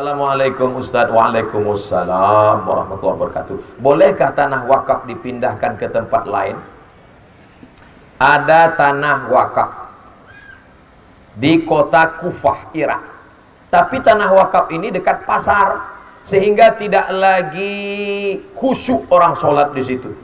Assalamualaikum Ustaz. Waalaikumsalam warahmatullahi wabarakatuh. Bolehkah tanah wakaf dipindahkan ke tempat lain? Ada tanah wakaf di kota Kufah, Irak. Tapi tanah wakaf ini dekat pasar, sehingga tidak lagi khusyuk orang sholat di situ.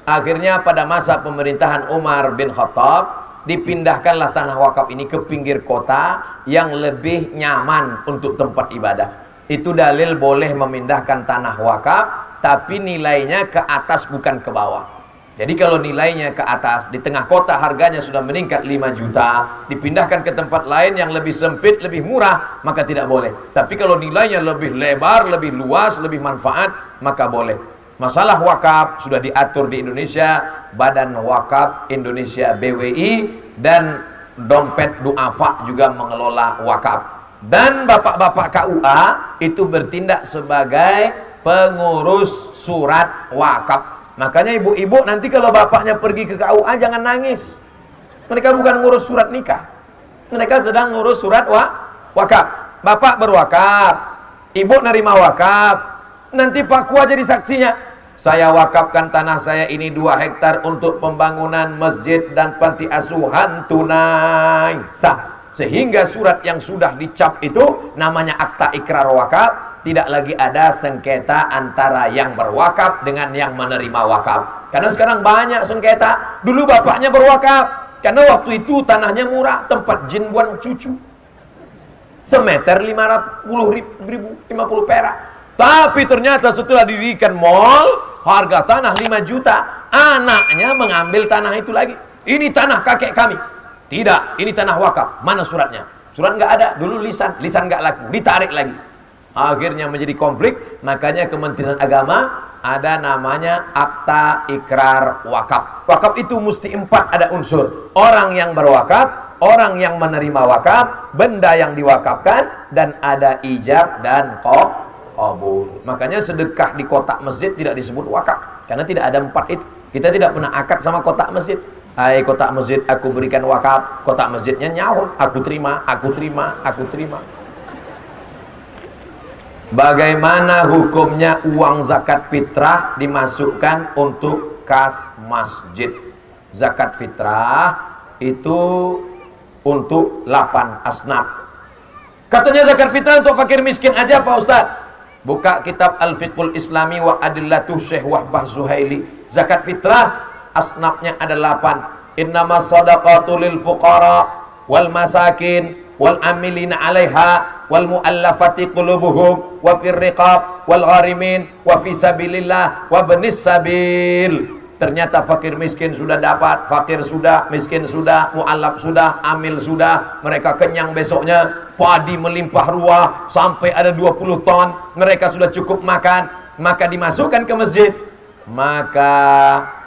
Akhirnya pada masa pemerintahan Umar bin Khattab, dipindahkanlah tanah wakaf ini ke pinggir kota yang lebih nyaman untuk tempat ibadah. Itu dalil boleh memindahkan tanah wakaf, tapi nilainya ke atas bukan ke bawah. Jadi kalau nilainya ke atas, di tengah kota harganya sudah meningkat 5 juta, dipindahkan ke tempat lain yang lebih sempit, lebih murah, maka tidak boleh. Tapi kalau nilainya lebih lebar, lebih luas, lebih manfaat, maka boleh. Masalah wakaf sudah diatur di Indonesia, Badan Wakaf Indonesia BWI, dan Dompet Duafa juga mengelola wakaf. Dan bapak-bapak KUA itu bertindak sebagai pengurus surat wakaf. Makanya ibu-ibu nanti kalau bapaknya pergi ke KUA jangan nangis. Mereka bukan ngurus surat nikah, mereka sedang ngurus surat wakaf. Bapak berwakaf, ibu nerima wakaf. Nanti Pak Kua jadi saksinya. Saya wakafkan tanah saya ini 2 hektar untuk pembangunan masjid dan panti asuhan tunai sah. Sehingga surat yang sudah dicap itu namanya akta ikrar wakaf. Tidak lagi ada sengketa antara yang berwakaf dengan yang menerima wakaf. Karena sekarang banyak sengketa. Dulu bapaknya berwakaf, karena waktu itu tanahnya murah, tempat jin buang cucu. Semeter 50 perak. Tapi ternyata setelah didirikan mall, harga tanah 5 juta. Anaknya mengambil tanah itu lagi. Ini tanah kakek kami. Tidak, ini tanah wakaf. Mana suratnya? Surat nggak ada. Dulu lisan nggak laku, ditarik lagi. Akhirnya menjadi konflik. Makanya Kementerian Agama ada namanya akta ikrar wakaf. Wakaf itu mesti 4 ada unsur. Orang yang berwakaf, orang yang menerima wakaf, benda yang diwakafkan, dan ada ijab dan qabul. Makanya sedekah di kotak masjid tidak disebut wakaf, karena tidak ada 4 itu. Kita tidak pernah akad sama kotak masjid. Hai kotak masjid, aku berikan wakaf. Kotak masjidnya nyaut, aku terima, aku terima, aku terima. Bagaimana hukumnya uang zakat fitrah dimasukkan untuk kas masjid? Zakat fitrah itu untuk 8 asnaf. Katanya zakat fitrah untuk fakir miskin aja Pak Ustaz. Buka kitab Al-Fiqhul Islami wa Adillatuh Syekh Wahbah Zuhaili. Zakat fitrah asnafnya ada 8. Innamas shadaqatu lil fuqara wal masakin wal amilina 'alaiha wal mu'allafati qulubuhum wa fir riqab wal gharimin wa fi sabilillah wa ibnis sabil. Ternyata fakir miskin sudah dapat, fakir sudah, miskin sudah, mu'allaf sudah, amil sudah. Mereka kenyang besoknya, padi melimpah ruah sampai ada 20 ton, mereka sudah cukup makan, maka dimasukkan ke masjid. Maka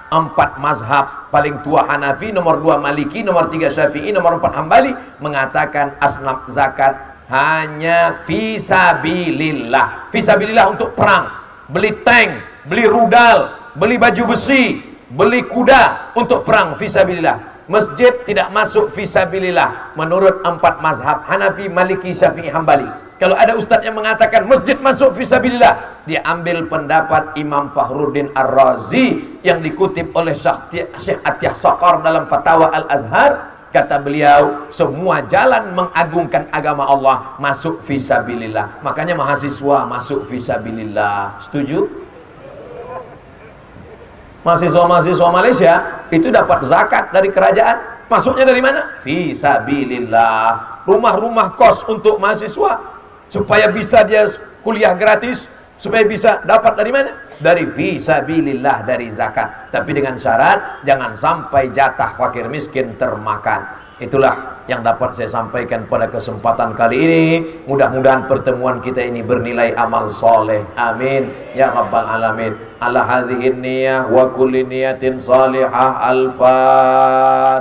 4 mazhab, paling tua Hanafi, nomor 2 Maliki, nomor 3 Syafi'i, nomor 4 Hambali, mengatakan asnaf zakat hanya fisabilillah. Fisabilillah untuk perang, beli tank, beli rudal, beli baju besi, beli kuda untuk perang fisabilillah. Masjid tidak masuk fisabilillah menurut 4 mazhab Hanafi, Maliki, Syafi'i, Hambali. Kalau ada ustadz yang mengatakan masjid masuk fisabilillah, dia ambil pendapat Imam Fakhruddin Ar-Razi yang dikutip oleh Syekh Atiyah Saqar dalam Fatwa Al-Azhar. Kata beliau, semua jalan mengagungkan agama Allah masuk fisabilillah. Makanya mahasiswa masuk fisabilillah. Setuju? Mahasiswa-mahasiswa Malaysia itu dapat zakat dari kerajaan. Masuknya dari mana? Fisabilillah. Rumah-rumah kos untuk mahasiswa supaya bisa dia kuliah gratis, supaya bisa dapat dari mana? Dari fisabilillah, dari zakat. Tapi dengan syarat jangan sampai jatah fakir miskin termakan. Itulah yang dapat saya sampaikan pada kesempatan kali ini. Mudah-mudahan pertemuan kita ini bernilai amal soleh. Amin ya rabbal alamin. Ala hadhihi niyah wa kulli niyatin salihah. Al-Fatihah.